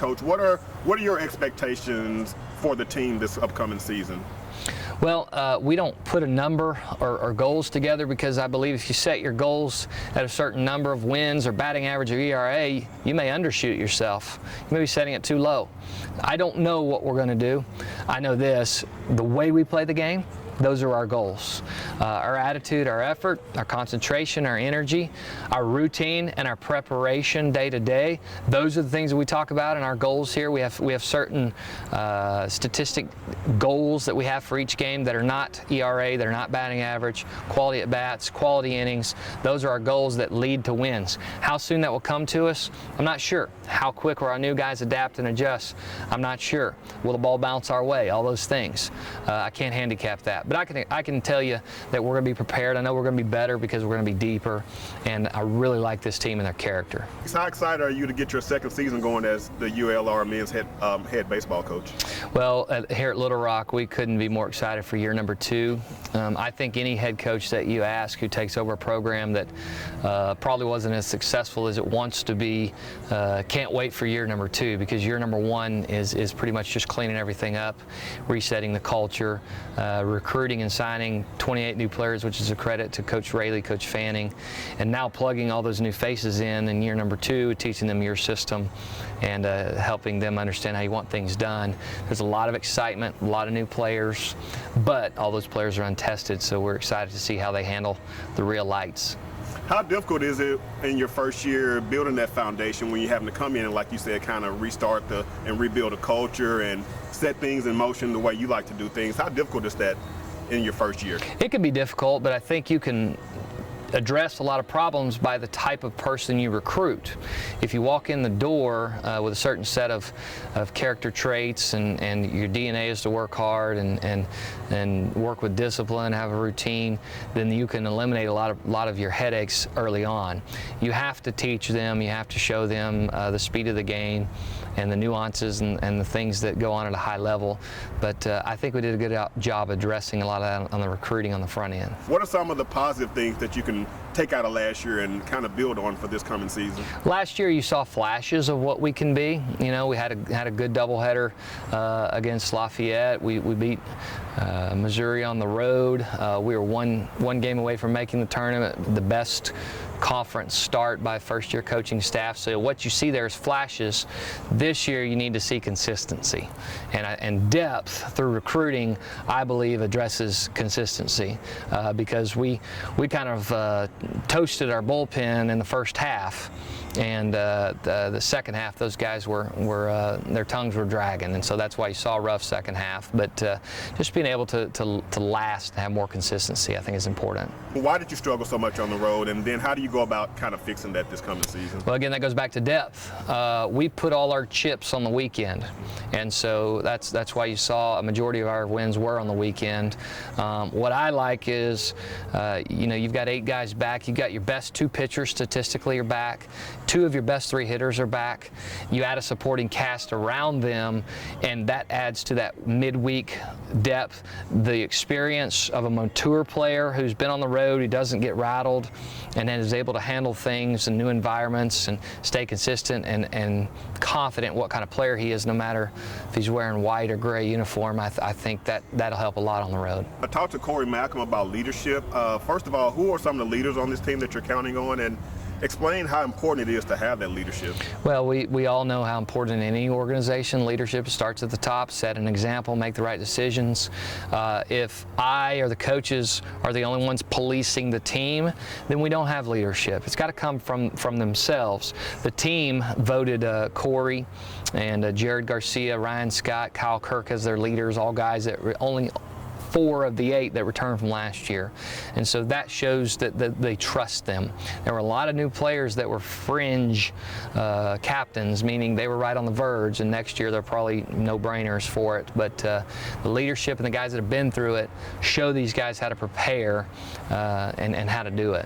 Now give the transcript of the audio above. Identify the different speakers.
Speaker 1: coach, what are your expectations for the team this upcoming season?
Speaker 2: Well, we don't put a number or goals together, because I believe if you set your goals at a certain number of wins or batting average or ERA, you may undershoot yourself. You may be setting it too low. I don't know what we're going to do. I know this: the way we play the game, those are our goals. Our attitude, our effort, our concentration, our energy, our routine, and our preparation day to day, those are the things that we talk about in our goals here. We have certain statistic goals that we have for each game that are not ERA, that are not batting average, quality at bats, quality innings. Those are our goals that lead to wins. How soon that will come to us, I'm not sure. How quick will our new guys adapt and adjust? I'm not sure. Will the ball bounce our way? All those things. I can't handicap that. But I can tell you that we're going to be prepared. I know we're going to be better because we're going to be deeper, and I really like this team and their character.
Speaker 1: How excited are you to get your second season going as the ULR men's head baseball coach?
Speaker 2: Well, here at Little Rock, we couldn't be more excited for year number 2. I think any head coach that you ask who takes over a program that probably wasn't as successful as it wants to be can't wait for year number 2, because year number 1 is pretty much just cleaning everything up, resetting the culture, recruiting and signing 28 new players, which is a credit to Coach Raley, Coach Fanning, and now plugging all those new faces in year number 2, teaching them your system and helping them understand how you want things done. There's a lot of excitement, a lot of new players, but all those players are untested, so we're excited to see how they handle the real lights.
Speaker 1: How difficult is it in your first year building that foundation when you're having to come in and, like you said, kind of restart and rebuild a culture and set things in motion the way you like to do things? How difficult is that in your first year?
Speaker 2: It can be difficult, but I think you can address a lot of problems by the type of person you recruit. If you walk in the door with a certain set of character traits and your DNA is to work hard and work with discipline, have a routine, then you can eliminate a lot of your headaches early on. You have to teach them, you have to show them the speed of the game and the nuances and the things that go on at a high level. But I think we did a good job addressing a lot of that on the recruiting on the front end.
Speaker 1: What are some of the positive things that you can take out of last year and kind of build on for this coming season?
Speaker 2: Last year you saw flashes of what we can be. You know, we had a good doubleheader against Lafayette. We beat Missouri on the road. We were one game away from making the tournament. The best conference start by first-year coaching staff. So what you see there is flashes. This year you need to see consistency, and depth through recruiting, I believe, addresses consistency, because we kind of toasted our bullpen in the first half, and the second half those guys were their tongues were dragging, and so that's why you saw a rough second half. But just being able to last and have more consistency, I think, is important.
Speaker 1: Why did you struggle so much on the road, and then how do you go about kind of fixing that this coming season?
Speaker 2: Well, again, that goes back to depth. We put all our chips on the weekend, and so that's why you saw a majority of our wins were on the weekend. What I like is, you've got 8 guys back. You've got your best 2 pitchers statistically are back. 2 of your best 3 hitters are back. You add a supporting cast around them, and that adds to that midweek depth. The experience of a mature player who's been on the road, who doesn't get rattled, and then is able to handle things in new environments and stay consistent and confident what kind of player he is, no matter if he's wearing white or gray uniform. I think that'll help a lot on the road.
Speaker 1: I talked to Corey Malcolm about leadership. First of all, who are some of the leaders on this team that you're counting on, and explain how important it is to have that leadership?
Speaker 2: Well, we all know how important in any organization leadership starts at the top. Set an example, make the right decisions. If I or the coaches are the only ones policing the team, then we don't have leadership. It's got to come from themselves. The team voted Corey and Jared Garcia, Ryan Scott, Kyle Kirk as their leaders, all guys that only 4 of the 8 that returned from last year. And so that shows that they trust them. There were a lot of new players that were fringe captains, meaning they were right on the verge, and next year they're probably no-brainers for it. But the leadership and the guys that have been through it show these guys how to prepare and how to do it.